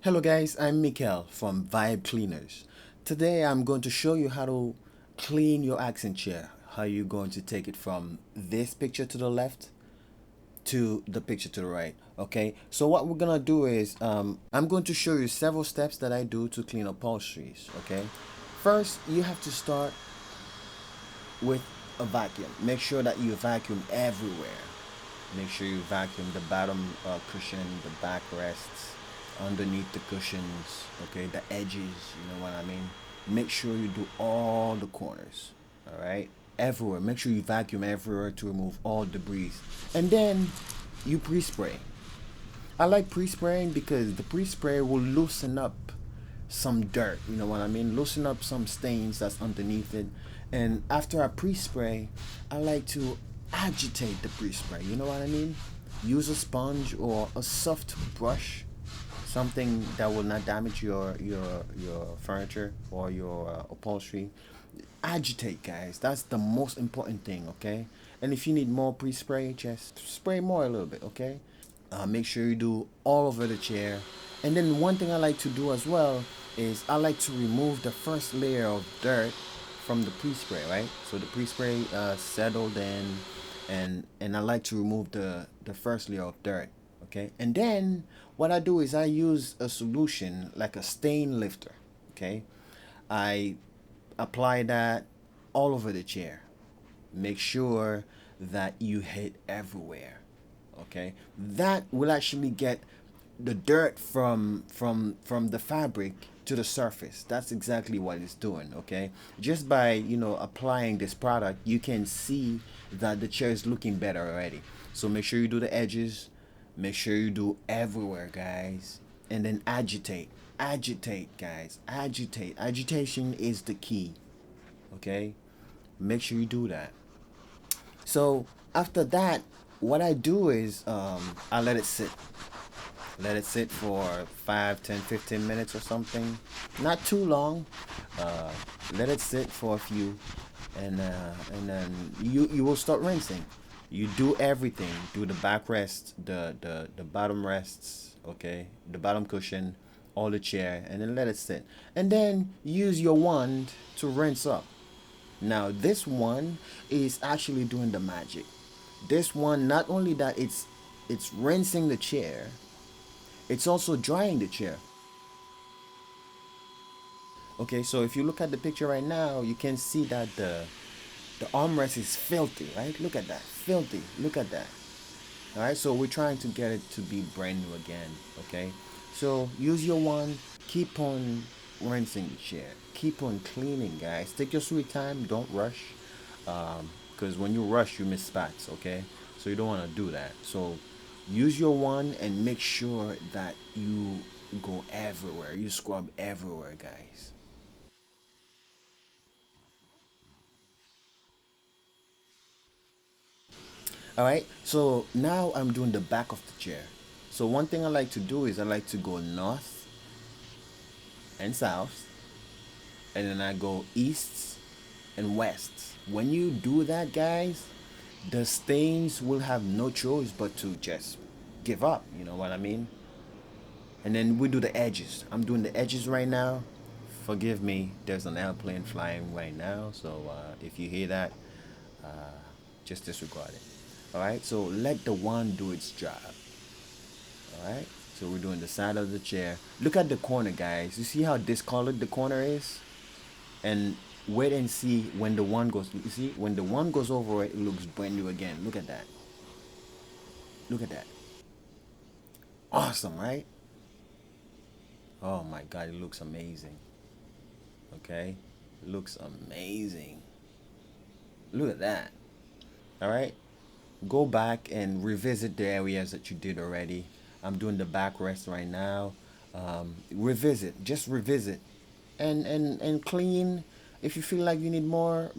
Hello guys, I'm Mikael from Vibe Cleaners. Today I'm going to show you how to clean your accent chair. How you're going to take it from this picture to the left to the picture to the right. Okay, so what we're gonna do is I'm going to show you several steps that I do to clean upholsteries. Okay, first you have to start with a vacuum. Make sure that you vacuum everywhere. Make sure you vacuum the bottom cushion, the back rests, underneath the cushions, okay, the edges, you know what I mean? Make sure you do all the corners, all right? Everywhere. Make sure you vacuum everywhere to remove all debris. And then you pre-spray. I like pre-spraying because the pre-spray will loosen up some dirt, you know what I mean? Loosen up some stains that's underneath it. And after I pre-spray, I like to agitate the pre-spray, you know what I mean? Use a sponge or a soft brush, something that will not damage your furniture or your upholstery. Agitate, guys. That's the most important thing, okay? And if you need more pre-spray, just spray more a little bit, okay? Make sure you do all over the chair. And then one thing I like to do as well is I like to remove the first layer of dirt from the pre-spray, right? So the pre-spray settled in, and I like to remove the first layer of dirt, okay? And then what I do is I use a solution like a stain lifter, okay? I apply that all over the chair. Make sure that you hit everywhere, okay? That will actually get the dirt from the fabric to the surface. That's exactly what it's doing, okay? Just by, applying this product, you can see that the chair is looking better already. So make sure you do the edges, make sure you do everywhere, guys, and then agitate, guys, agitation is the key, okay? Make sure you do that. So after that, what I do is I let it sit. Let it sit for 5, 10, 15 minutes or something. Not too long. Uh, Let it sit for a few, and then you will start rinsing. You do everything. Do the backrest, the bottom rests, okay, the bottom cushion, all the chair, and then let it sit. And then use your wand to rinse up. Now this one is actually doing the magic. This one, not only that it's rinsing the chair, it's also drying the chair. Okay, so if you look at the picture right now, you can see that the armrest is filthy, right? Look at that, filthy. Look at that. All right, so we're trying to get it to be brand new again. Okay, so use your one. Keep on rinsing the chair. Keep on cleaning, guys. Take your sweet time. Don't rush, because when you rush, you miss spots. Okay, so you don't want to do that. So use your one and make sure that you go everywhere. You scrub everywhere, guys. All right, so now I'm doing the back of the chair. So one thing I like to do is I like to go north and south, and then I go east and west. When you do that, guys, the stains will have no choice but to just give up. You know what I mean? And then we do the edges. I'm doing the edges right now. Forgive me, there's an airplane flying right now, so if you hear that, uh, just disregard it. All right, so let the one do its job. All right, so we're doing the side of the chair. Look at the corner, guys. You see how discolored the corner is? And wait and see when the one goes. You see, when the one goes over it, it looks brand new again. Look at that. Look at that. Awesome, right? Oh my God, it looks amazing. Okay, looks amazing. Look at that. All right, go back and revisit the areas that you did already. I'm doing the backrest right now. Revisit, just revisit, and clean. If you feel like you need more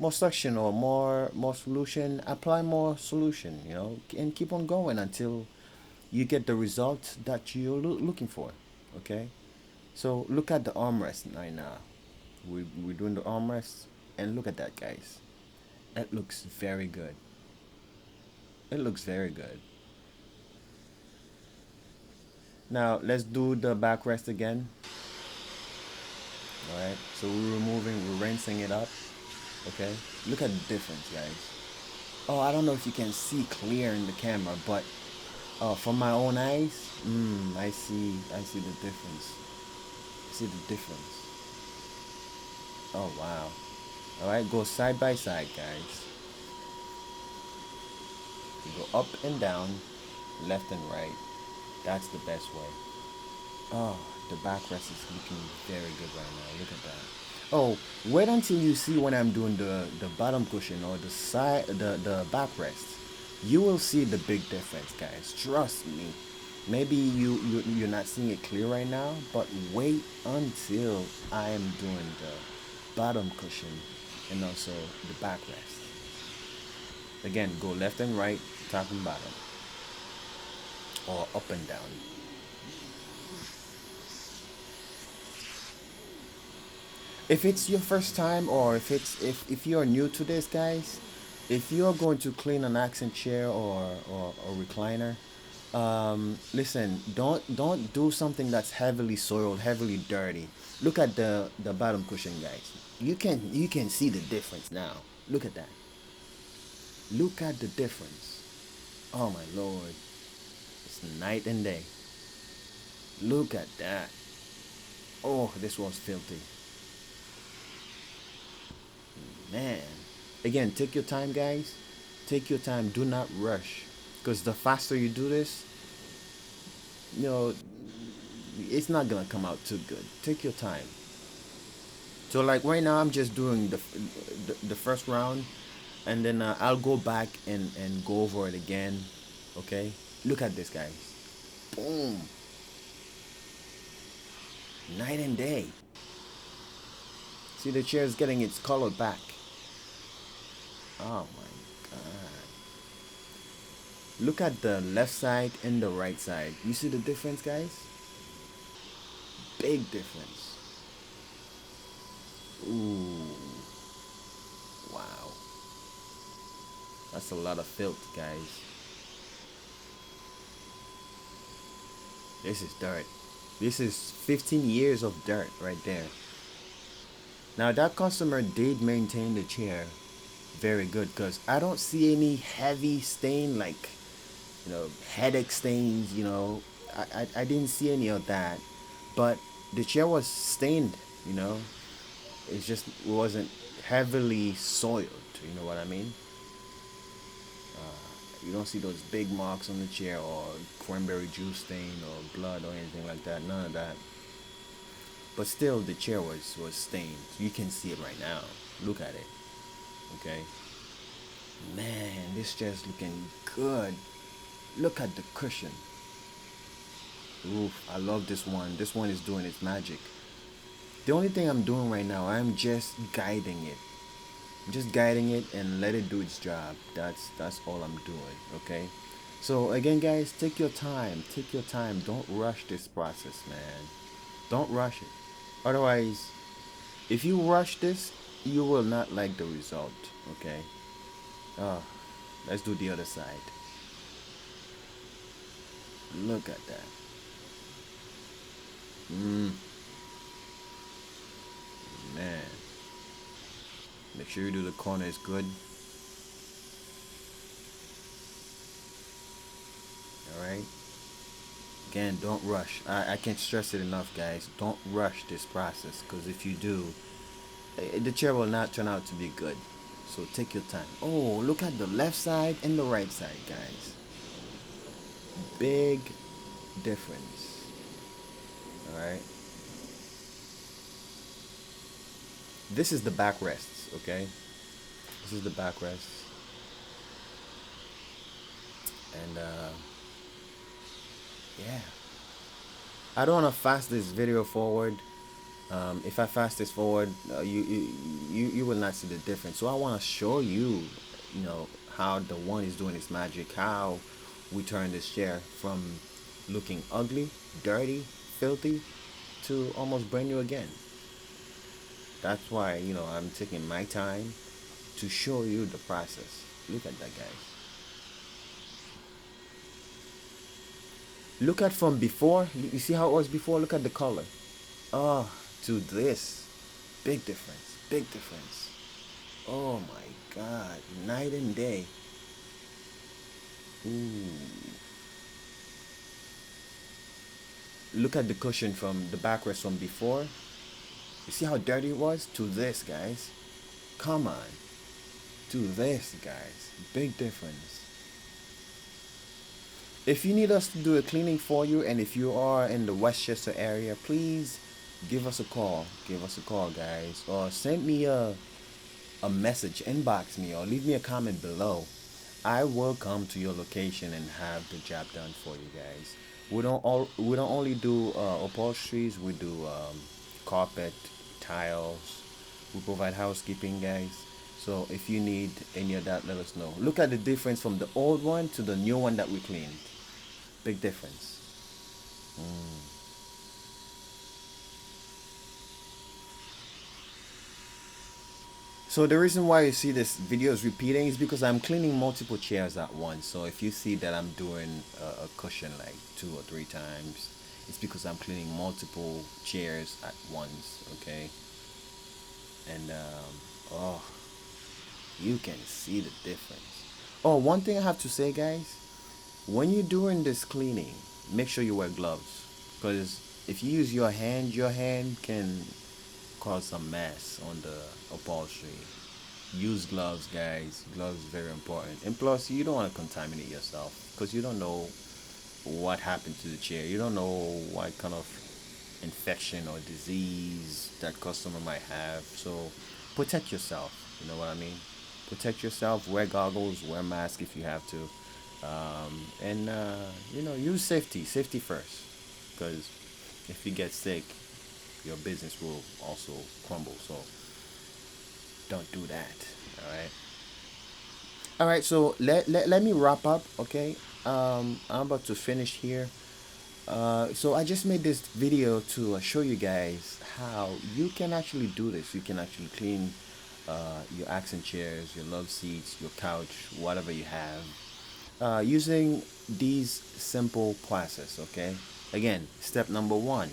suction or more solution, apply more solution. And keep on going until you get the result that you're looking for. Okay. So look at the armrest right now. We're doing the armrest, and look at that, guys. That looks very good. It looks very good. Now let's do the backrest again. All right. So we're rinsing it up. Okay. Look at the difference, guys. Oh, I don't know if you can see clear in the camera, but from my own eyes, I see the difference. I see the difference. Oh wow. All right, go side by side, guys. You go up and down, left and right. That's the best way. Oh, the backrest is looking very good right now. Look at that. Oh, wait until you see when I'm doing the bottom cushion or the backrest. You will see the big difference, guys. Trust me. Maybe you're not seeing it clear right now, but wait until I am doing the bottom cushion and also the backrest. Again, go left and right, top and bottom, or up and down. If it's your first time, or if you're new to this, guys, if you're going to clean an accent chair or recliner, listen, don't do something that's heavily soiled, heavily dirty. Look at the bottom cushion, guys. You can see the difference now. Look at that. Look at the difference. Oh my lord, it's night and day. Look at that. Oh, this was filthy, man. Again, take your time, guys. Take your time. Do not rush, because the faster you do this, you know, it's not gonna come out too good. Take your time. So like right now, I'm just doing the first round, and then I'll go back and go over it again. Okay. Look at this, guys. Boom. Night and day. See, the chair is getting its color back. Oh my god. Look at the left side and the right side. You see the difference, guys? Big difference. Ooh. Wow. That's a lot of filth, guys. This is dirt. This is 15 years of dirt right there. Now that customer did maintain the chair very good, because I don't see any heavy stain like, headache stains. I didn't see any of that, but the chair was stained. You know, it wasn't heavily soiled. You know what I mean? You don't see those big marks on the chair or cranberry juice stain or blood or anything like that. None of that. But still, the chair was stained. You can see it right now. Look at it. Okay. Man, this chair's looking good. Look at the cushion. Oof, I love this one. This one is doing its magic. The only thing I'm doing right now, I'm just guiding it. Just guiding it and let it do its job. That's all I'm doing. Okay. So again, guys, take your time. Take your time. Don't rush this process, man. Don't rush it. Otherwise, if you rush this, you will not like the result. Okay. Oh, let's do the other side. Look at that. Man. Make sure you do the corners good. Alright. Again, don't rush. I can't stress it enough, guys. Don't rush this process, because if you do, the chair will not turn out to be good. So take your time. Oh, look at the left side and the right side, guys. Big difference. Alright. This is the backrests, okay? This is the backrest. And yeah. I don't want to fast this video forward. If I fast this forward, you will not see the difference. So I want to show you, how the one is doing its magic. How we turn this chair from looking ugly, dirty, filthy, to almost brand new again. That's why, I'm taking my time to show you the process. Look at that, guys. Look at from before. You see how it was before? Look at the color. Oh, to this. Big difference. Big difference. Oh my God. Night and day. Ooh. Look at the cushion from the backrest from before. You see how dirty it was? To this, guys. Come on. To this, guys. Big difference. If you need us to do a cleaning for you, and if you are in the Westchester area, please give us a call. Give us a call, guys. Or send me a message, inbox me, or leave me a comment below. I will come to your location and have the job done for you guys. We don't only do upholsteries. We do carpet, tiles. We provide housekeeping, guys. So if you need any of that, let us know. Look at the difference from the old one to the new one that we cleaned. Big difference. So the reason why you see this video is repeating is because I'm cleaning multiple chairs at once. So if you see that I'm doing a cushion like 2 or 3 times, it's because I'm cleaning multiple chairs at once. Okay, and oh, you can see the difference. Oh, one thing I have to say, guys, when you're doing this cleaning, make sure you wear gloves, because if you use your hand can cause some mess on the upholstery. Use gloves, guys. Gloves is very important. And plus, you don't want to contaminate yourself, because you don't know what happened to the chair. You don't know what kind of infection or disease that customer might have. So protect yourself. You know what I mean? Protect yourself. Wear goggles. Wear mask if you have to. And you know, use safety. Safety first, because if you get sick, your business will also crumble. So don't do that. All right. All right. So let me wrap up. Okay. I'm about to finish here. So I just made this video to show you guys how you can actually do this. You can actually clean your accent chairs, your love seats, your couch, whatever you have, using these simple process. Okay. Again, step number one,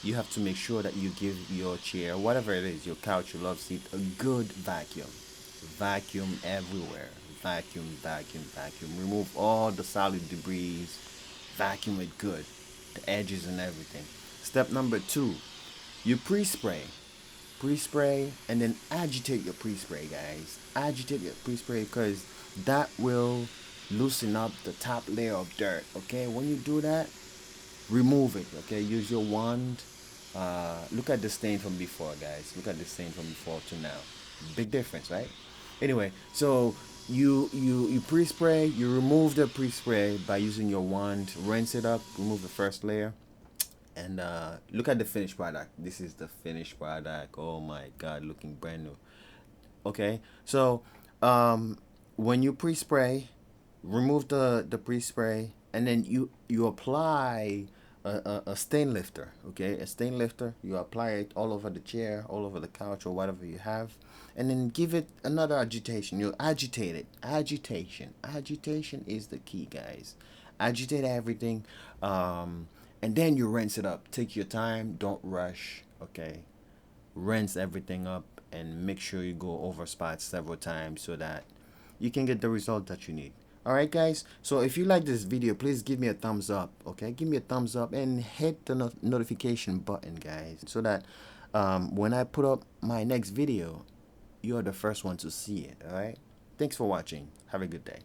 you have to make sure that you give your chair, whatever it is, your couch, your love seat, a good vacuum. Vacuum everywhere. Vacuum, vacuum, vacuum. Remove all the solid debris. Vacuum it good. The edges and everything. Step number two, you pre-spray. Pre-spray and then agitate your pre-spray, guys. Agitate your pre-spray, because that will loosen up the top layer of dirt. Okay, when you do that, remove it. Okay, use your wand. Look at the stain from before, guys. Look at the stain from before to now. Big difference, right? Anyway, so you pre-spray. You remove the pre-spray by using your wand. Rinse it up. Remove the first layer, and look at the finished product. This is the finished product. Oh my God, looking brand new. Okay, so when you pre-spray, remove the pre-spray, and then you apply a stain lifter. Okay, a stain lifter. You apply it all over the chair, all over the couch, or whatever you have, and then give it another agitation. You agitate it. Agitation is the key, guys. Agitate everything, and then you rinse it up. Take your time. Don't rush. Okay, rinse everything up and make sure you go over spots several times so that you can get the result that you need. All right, guys, so if you like this video, please give me a thumbs up. Okay, give me a thumbs up and hit the notification button, guys, so that when I put up my next video, you're the first one to see it. All right, thanks for watching. Have a good day.